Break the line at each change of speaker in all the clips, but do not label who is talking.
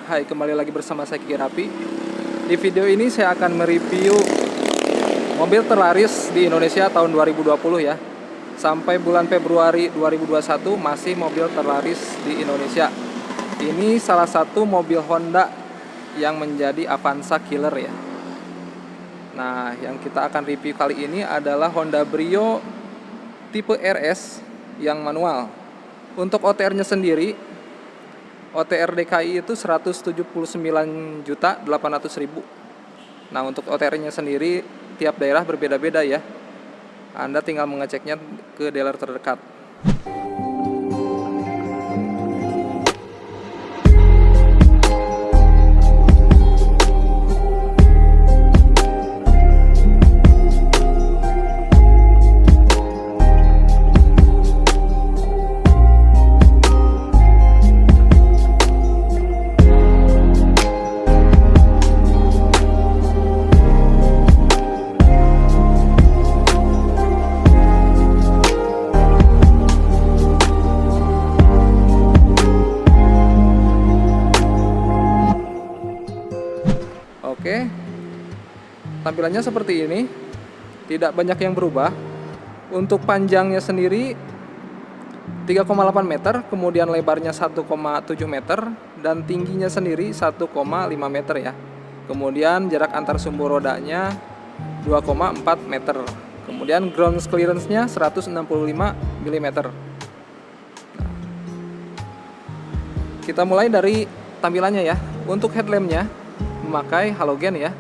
Hai, kembali lagi bersama saya Kiki Rapi. Di video ini saya akan mereview mobil terlaris di Indonesia tahun 2020 ya. Sampai bulan Februari 2021 masih mobil terlaris di Indonesia. Ini salah satu mobil Honda yang menjadi Avanza killer ya. Nah, yang kita akan review kali ini adalah Honda Brio tipe RS yang manual. Untuk OTR-nya sendiri, OTR DKI itu 179.800.000. Nah, untuk OTR-nya sendiri tiap daerah berbeda-beda ya. Anda tinggal mengeceknya ke dealer terdekat. Oke, tampilannya seperti ini, tidak banyak yang berubah. Untuk panjangnya sendiri 3,8 meter, kemudian lebarnya 1,7 meter, dan tingginya sendiri 1,5 meter ya. Kemudian jarak antar sumbu rodanya 2,4 meter. Kemudian ground clearance-nya 165 mm. Kita mulai dari tampilannya ya. Untuk headlamp-nya memakai halogen ya,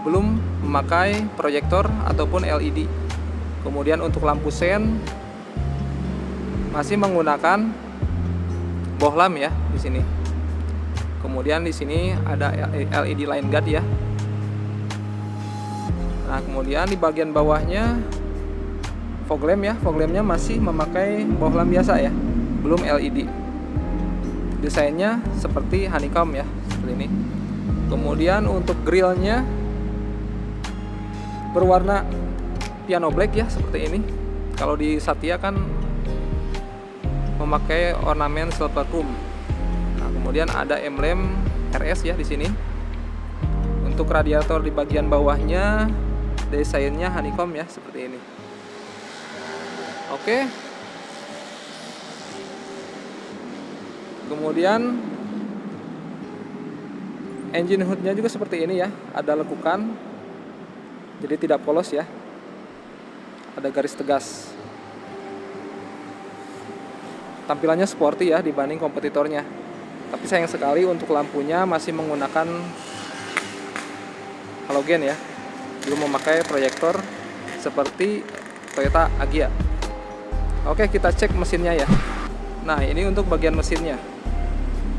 belum memakai proyektor ataupun LED. Kemudian untuk lampu sen masih menggunakan bohlam ya di sini. Kemudian di sini ada LED line guard ya. Nah, kemudian di bagian bawahnya fog lamp ya, fog lamp-nya masih memakai bohlam biasa ya, belum LED. Desainnya seperti honeycomb ya, seperti ini. Kemudian untuk grillnya berwarna piano black ya, seperti ini. Kalau di Satya kan memakai ornamen silver chrome. Nah, kemudian ada emblem RS ya di sini. Untuk radiator di bagian bawahnya desainnya honeycomb ya, seperti ini. Oke. Kemudian engine hoodnya juga seperti ini ya, ada lekukan, jadi tidak polos ya, ada garis tegas. Tampilannya sporty ya dibanding kompetitornya, tapi sayang sekali untuk lampunya masih menggunakan halogen ya, belum memakai proyektor seperti Toyota Agya. Oke, kita cek mesinnya ya. Nah, ini untuk bagian mesinnya.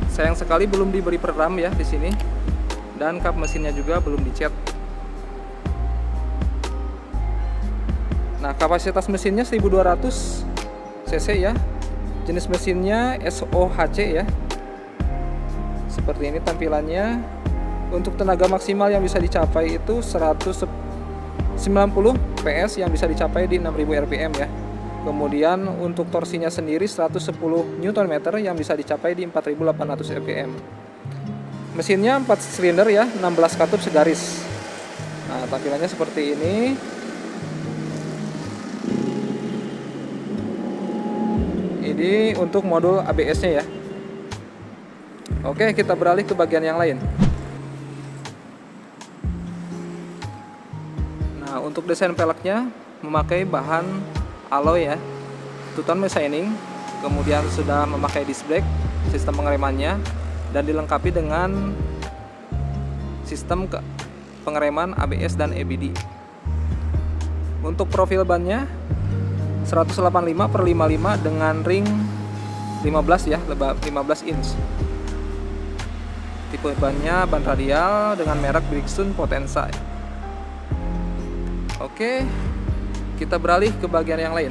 Sayang sekali belum diberi peredam ya di sini, dan kap mesinnya juga belum dicat. Nah, kapasitas mesinnya 1200 cc ya. Jenis mesinnya SOHC ya. Seperti ini tampilannya. Untuk tenaga maksimal yang bisa dicapai itu 190 PS yang bisa dicapai di 6000 rpm ya. Kemudian untuk torsinya sendiri 110 Nm yang bisa dicapai di 4800 rpm. Mesinnya 4 silinder ya, 16 katup segaris. Nah, tampilannya seperti ini. Ini untuk modul ABS-nya ya. Oke, kita beralih ke bagian yang lain. Nah, untuk desain peleknya memakai bahan alloy ya, two-tone machining. Kemudian sudah memakai disc brake, sistem pengeremannya, dan dilengkapi dengan sistem pengereman ABS dan EBD. Untuk profil bannya 185/55 dengan ring 15 ya, 15 inch. Tipe bannya ban radial dengan merek Brixton Potenza. Oke, kita beralih ke bagian yang lain.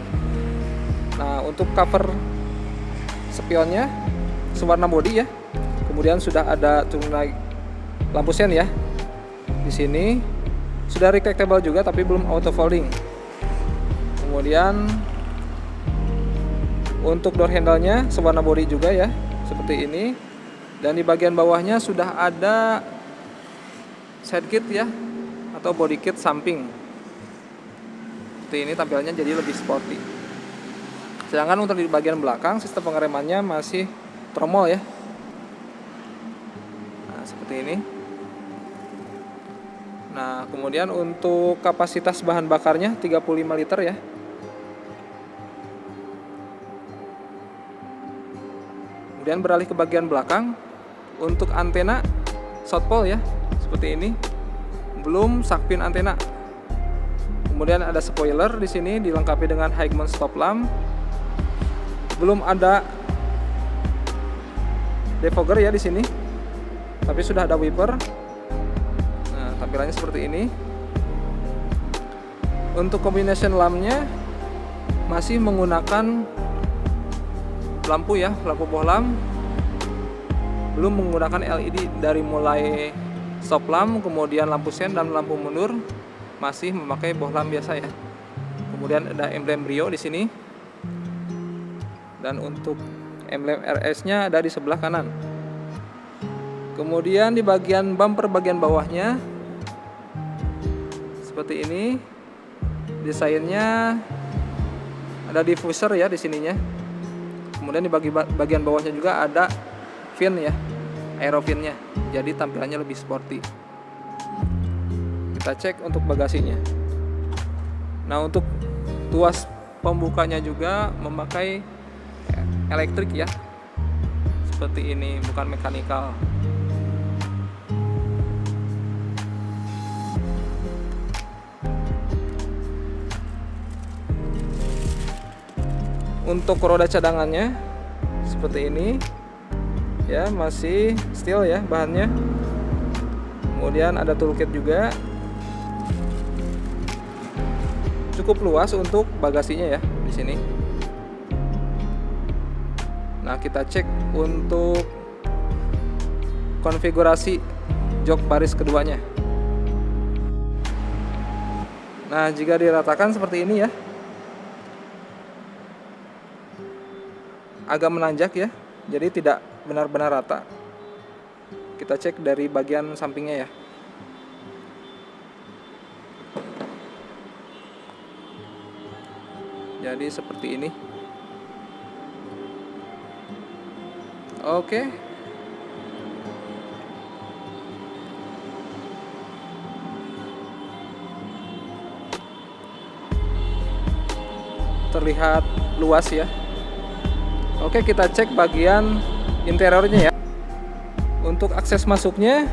Nah, untuk cover spionnya sewarna body ya. Kemudian sudah ada turunan lampu sen ya. Di sini sudah retractable juga tapi belum auto folding. Kemudian untuk door handle-nya sewarna body juga ya, seperti ini. Dan di bagian bawahnya sudah ada side kit ya, atau body kit samping. Seperti ini tampilannya, jadi lebih sporty. Sedangkan untuk di bagian belakang sistem pengeremannya masih tromol ya. Nah, seperti ini. Nah, kemudian untuk kapasitas bahan bakarnya 35 liter ya. Kemudian beralih ke bagian belakang. Untuk antena South Pole ya, seperti ini. Belum sakpin antena. Kemudian ada spoiler di sini dilengkapi dengan high mount stop lamp. Belum ada defogger ya di sini. Tapi sudah ada wiper. Nah, tampilannya seperti ini. Untuk combination lampnya masih menggunakan lampu ya, lampu bohlam. Belum menggunakan LED, dari mulai stop lamp, kemudian lampu sen dan lampu mundur masih memakai bohlam biasa ya. Kemudian ada emblem Brio di sini. Dan untuk emblem RS-nya ada di sebelah kanan. Kemudian di bagian bumper bagian bawahnya seperti ini. Desainnya ada diffuser ya di sininya. Kemudian di bagian bawahnya juga ada fin ya, aero finnya, jadi tampilannya lebih sporty. Kita cek untuk bagasinya. Nah, untuk tuas pembukanya juga memakai elektrik ya, seperti ini, bukan mekanikal. Untuk roda cadangannya seperti ini ya, masih steel ya bahannya. Kemudian ada toolkit juga. Cukup luas untuk bagasinya ya di sini. Nah, kita cek untuk konfigurasi jok baris keduanya. Nah, jika diratakan seperti ini ya, agak menanjak ya, jadi tidak benar-benar rata. Kita cek dari bagian sampingnya ya. Jadi seperti ini. Oke. Terlihat luas ya. Oke, kita cek bagian interiornya ya. Untuk akses masuknya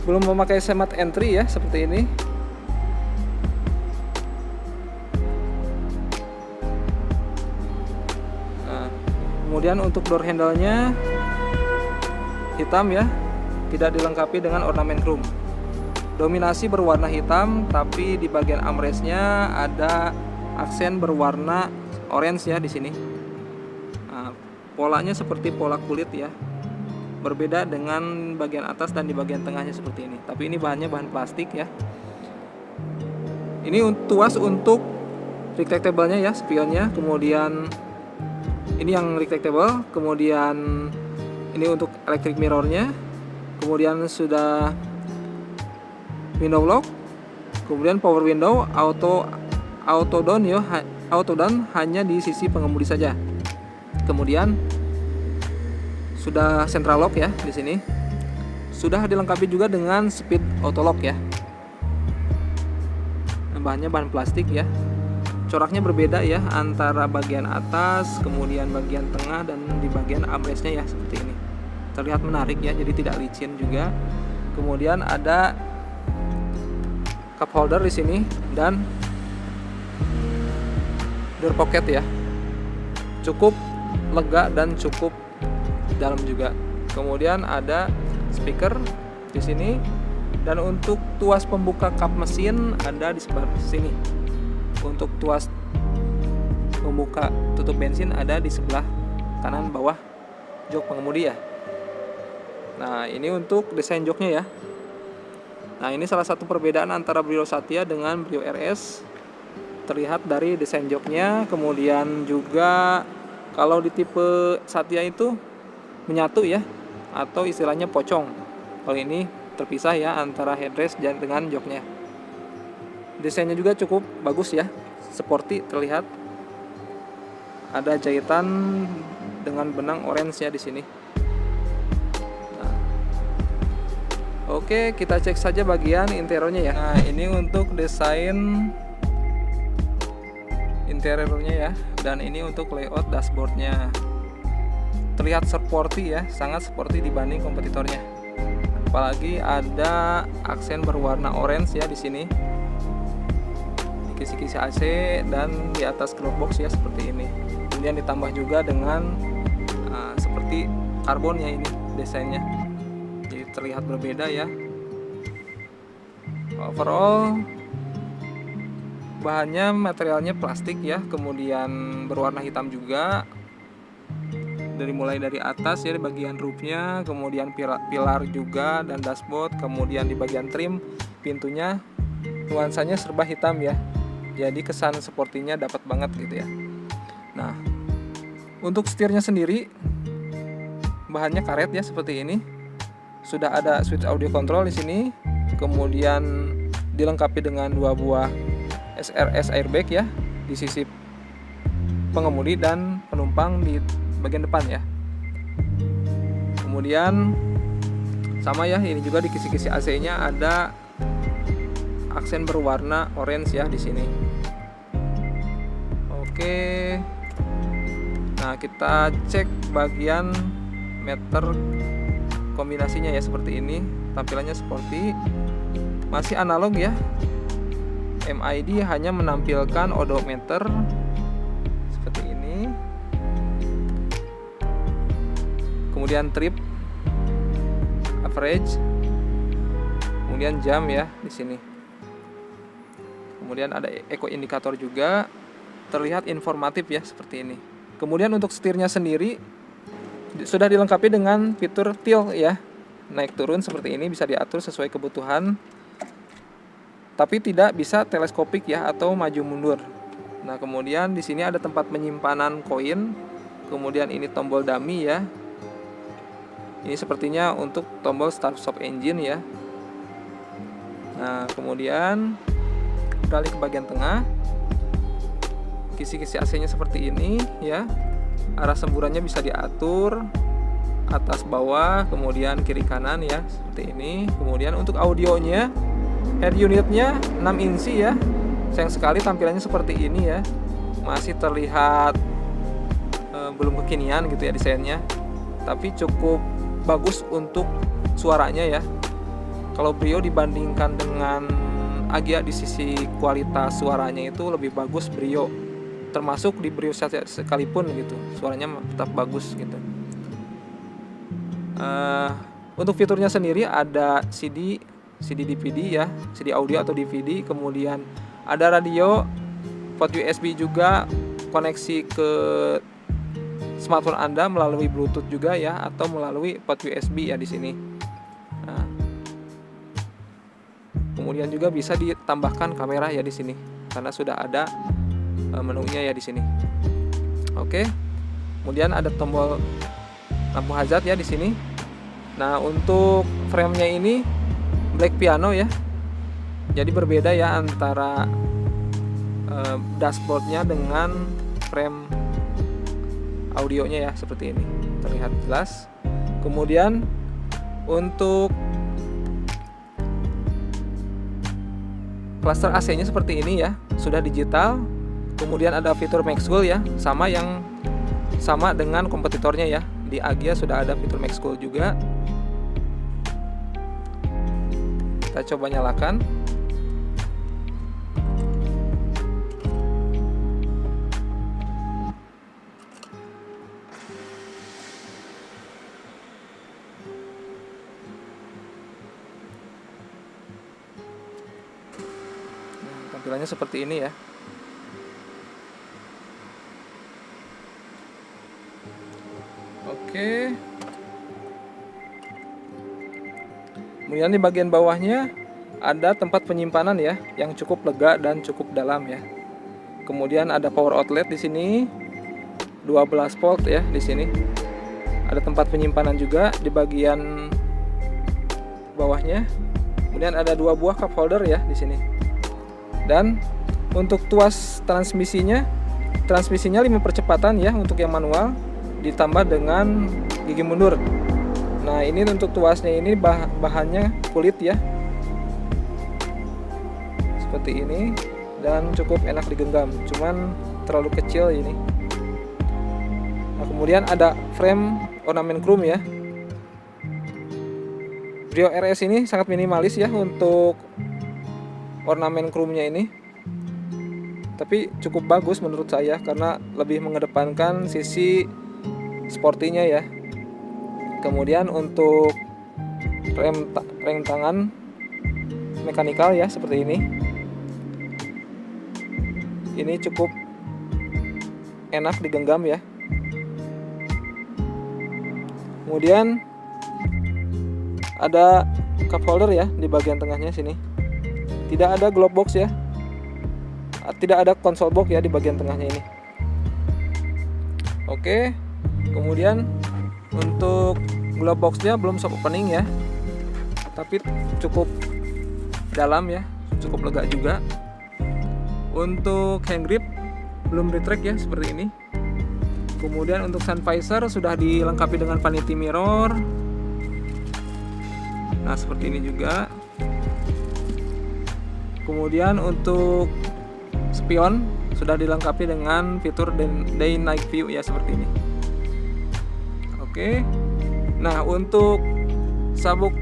belum memakai semat entry ya, seperti ini. Nah, kemudian untuk door handle-nya hitam ya, tidak dilengkapi dengan ornamen chrome. Dominasi berwarna hitam, tapi di bagian armrest-nya ada aksen berwarna orange ya di sini. Nah, polanya seperti pola kulit ya. Berbeda dengan bagian atas dan di bagian tengahnya seperti ini. Tapi ini bahannya bahan plastik ya. Ini tuas untuk retractable-nya ya, spionnya. Kemudian ini yang retractable. Kemudian ini untuk electric mirror-nya. Kemudian sudah window lock. Kemudian power window, auto down ya, auto down hanya di sisi pengemudi saja. Kemudian sudah central lock ya di sini. Sudah dilengkapi juga dengan speed auto lock ya. Bahannya bahan plastik ya. Coraknya berbeda ya antara bagian atas, kemudian bagian tengah, dan di bagian armrest-nya ya seperti ini. Terlihat menarik ya, jadi tidak licin juga. Kemudian ada cup holder di sini dan door pocket ya. Cukup lega dan cukup dalam juga. Kemudian ada speaker di sini, dan untuk tuas pembuka kap mesin ada di sebelah sini. Untuk tuas pembuka tutup bensin ada di sebelah kanan bawah jok pengemudi ya. Nah, ini untuk desain joknya ya. Nah, ini salah satu perbedaan antara Brio Satya dengan Brio RS. Terlihat dari desain joknya. Kemudian juga kalau di tipe Satya itu menyatu ya, atau istilahnya pocong. Kalau ini terpisah ya antara headrest dengan joknya. Desainnya juga cukup bagus ya, sporty terlihat. Ada jahitan dengan benang orange ya di sini. Nah, oke, kita cek saja bagian interiornya ya. Nah, ini untuk desain interiornya ya, dan ini untuk layout dashboardnya. Terlihat sporty ya, sangat sporty dibanding kompetitornya. Apalagi ada aksen berwarna orange ya di sini, di kisi-kisi AC dan di atas glove ya seperti ini. Kemudian ditambah juga dengan seperti karbon ya ini desainnya, jadi terlihat berbeda ya. Overall bahannya materialnya plastik ya, kemudian berwarna hitam juga. Mulai dari atas ya, di bagian roofnya, kemudian pilar juga dan dashboard, kemudian di bagian trim pintunya nuansanya serba hitam ya, jadi kesan sportinya dapat banget gitu ya. Nah, untuk setirnya sendiri bahannya karet ya seperti ini. Sudah ada switch audio control di sini, kemudian dilengkapi dengan 2 buah SRS airbag ya di sisi pengemudi dan penumpang di bagian depan ya. Kemudian sama ya, ini juga di kisi-kisi AC-nya ada aksen berwarna orange ya di sini. Oke. Nah, kita cek bagian meter kombinasinya ya seperti ini. Tampilannya seperti masih analog ya. MID hanya menampilkan odometer seperti ini. Kemudian trip, average, kemudian jam ya di sini. Kemudian ada eco indikator juga, terlihat informatif ya seperti ini. Kemudian untuk setirnya sendiri sudah dilengkapi dengan fitur tilt ya, naik turun seperti ini, bisa diatur sesuai kebutuhan, tapi tidak bisa teleskopik ya atau maju mundur. Nah, kemudian di sini ada tempat penyimpanan koin, kemudian ini tombol dummy ya. Ini sepertinya untuk tombol start stop engine ya. Nah, kemudian beralih ke bagian tengah. Kisi-kisi AC-nya seperti ini ya. Arah semburannya bisa diatur atas bawah, kemudian kiri kanan ya, seperti ini. Kemudian untuk audionya, head unitnya 6 inci ya. Sayang sekali tampilannya seperti ini ya. Masih terlihat belum kekinian gitu ya desainnya. Tapi cukup bagus untuk suaranya ya. Kalau Brio dibandingkan dengan Agya di sisi kualitas suaranya itu lebih bagus Brio. Termasuk di Brio sekalipun gitu, suaranya tetap bagus gitu. Untuk fiturnya sendiri ada CD DVD ya, CD audio atau DVD, kemudian ada radio, port USB juga, koneksi ke smartphone Anda melalui Bluetooth juga ya, atau melalui port USB ya di sini. Nah, kemudian juga bisa ditambahkan kamera ya di sini, karena sudah ada menunya ya di sini. Oke. Kemudian ada tombol lampu hazard ya di sini. Nah, untuk frame-nya ini black piano ya. Jadi berbeda ya antara dashboardnya dengan frame audionya ya, seperti ini. Terlihat jelas. Kemudian untuk cluster AC-nya seperti ini ya, sudah digital. Kemudian ada fitur Max Cool ya, sama dengan kompetitornya ya. Di Agya sudah ada fitur Max Cool juga. Kita coba nyalakan. Nah, tampilannya seperti ini ya. Oke. Kemudian di bagian bawahnya ada tempat penyimpanan ya, yang cukup lega dan cukup dalam ya. Kemudian ada power outlet di sini, 12 volt ya di sini. Ada tempat penyimpanan juga di bagian bawahnya. Kemudian ada 2 buah cup holder ya di sini. Dan untuk tuas transmisinya 5 percepatan ya untuk yang manual, ditambah dengan gigi mundur. Nah, ini untuk tuasnya ini bahannya kulit ya. Seperti ini, dan cukup enak digenggam, cuman terlalu kecil ini. Nah, kemudian ada frame ornamen chrome ya. Brio RS ini sangat minimalis ya untuk ornamen chrome-nya ini. Tapi cukup bagus menurut saya karena lebih mengedepankan sisi sportinya ya. Kemudian untuk rem tangan mekanikal ya seperti ini. Ini cukup enak digenggam ya. Kemudian ada cup holder ya di bagian tengahnya sini. Tidak ada glove box ya. Tidak ada console box ya di bagian tengahnya ini. Oke. Kemudian untuk glove boxnya belum soft opening ya. Tapi cukup dalam ya, cukup lega juga. Untuk hand grip belum retract ya seperti ini. Kemudian untuk sun visor sudah dilengkapi dengan vanity mirror. Nah, seperti ini juga. Kemudian untuk spion sudah dilengkapi dengan fitur day night view ya seperti ini. Oke. Nah, untuk sabuk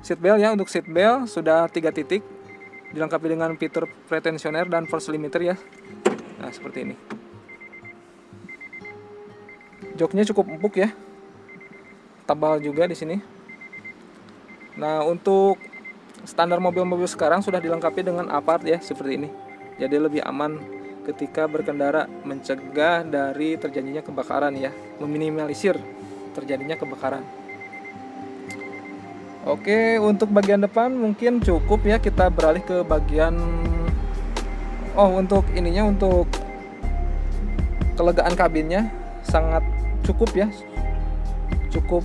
seatbelt ya, untuk seatbelt sudah 3 titik. Dilengkapi dengan fitur pretensioner dan force limiter ya. Nah, seperti ini. Joknya cukup empuk ya. Tebal juga di sini. Nah, untuk standar mobil-mobil sekarang sudah dilengkapi dengan apart ya, seperti ini. Jadi lebih aman ketika berkendara, mencegah dari terjadinya kebakaran ya, meminimalisir terjadinya kebakaran. Oke, untuk bagian depan mungkin cukup ya, kita beralih ke bagian untuk ininya, untuk kelegaan kabinnya sangat cukup ya. Cukup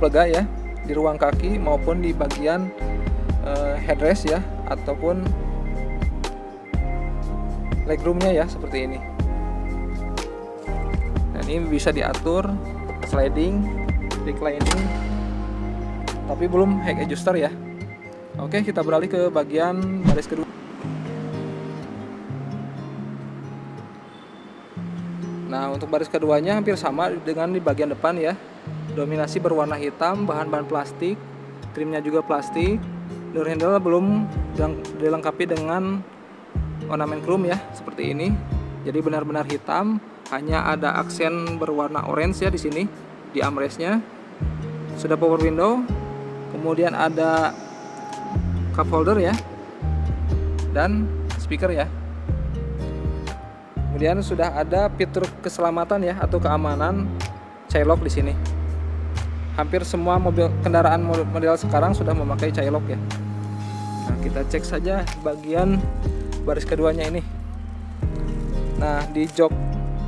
lega ya di ruang kaki maupun di bagian headrest ya, ataupun legroomnya ya seperti ini. Dan ini bisa diatur sliding, reclining, tapi belum height adjuster ya. Oke, kita beralih ke bagian baris kedua. Nah, untuk baris keduanya hampir sama dengan di bagian depan ya. Dominasi berwarna hitam, bahan-bahan plastik, trimnya juga plastik. Door handle belum dilengkapi dengan ornamen chrome ya, seperti ini. Jadi benar-benar hitam, hanya ada aksen berwarna orange ya di sini di armrestnya. Sudah power window, kemudian ada cup holder ya, dan speaker ya. Kemudian sudah ada fitur keselamatan ya atau keamanan child lock di sini. Hampir semua kendaraan model sekarang sudah memakai child lock ya. Nah, kita cek saja bagian baris keduanya ini. Nah, di jok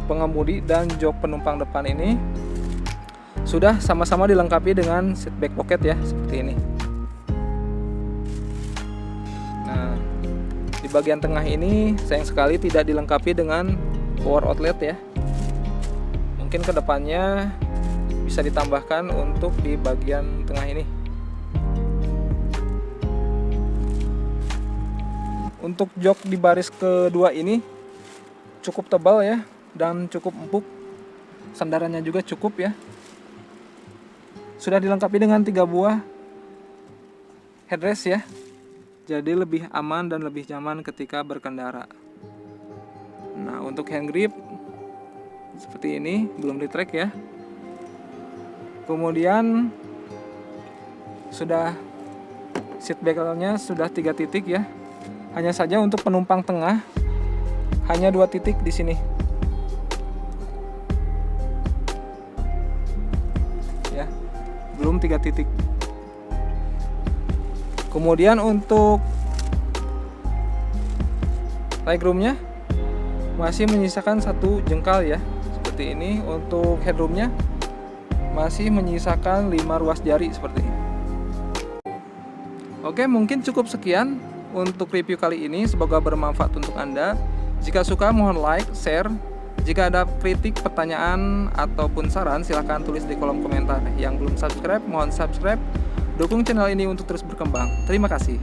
pengemudi dan jok penumpang depan ini sudah sama-sama dilengkapi dengan seat back pocket ya, seperti ini. Nah, di bagian tengah ini sayang sekali tidak dilengkapi dengan power outlet ya. Mungkin kedepannya bisa ditambahkan untuk di bagian tengah ini. Untuk jok di baris kedua ini cukup tebal ya dan cukup empuk. Sandarannya juga cukup ya. Sudah dilengkapi dengan 3 buah headrest ya. Jadi lebih aman dan lebih nyaman ketika berkendara. Nah, untuk hand grip seperti ini, belum di-track ya. Kemudian sudah seat belt-nya sudah 3 titik ya. Hanya saja untuk penumpang tengah hanya 2 titik di sini. Ya, belum 3 titik. Kemudian untuk legroomnya masih menyisakan 1 jengkal ya, seperti ini. Untuk headroomnya masih menyisakan 5 ruas jari seperti ini. Oke, mungkin cukup sekian untuk review kali ini, semoga bermanfaat untuk Anda. Jika suka mohon like, share. Jika ada kritik, pertanyaan, ataupun saran, silahkan tulis di kolom komentar. Yang belum subscribe, mohon subscribe. Dukung channel ini untuk terus berkembang. Terima kasih.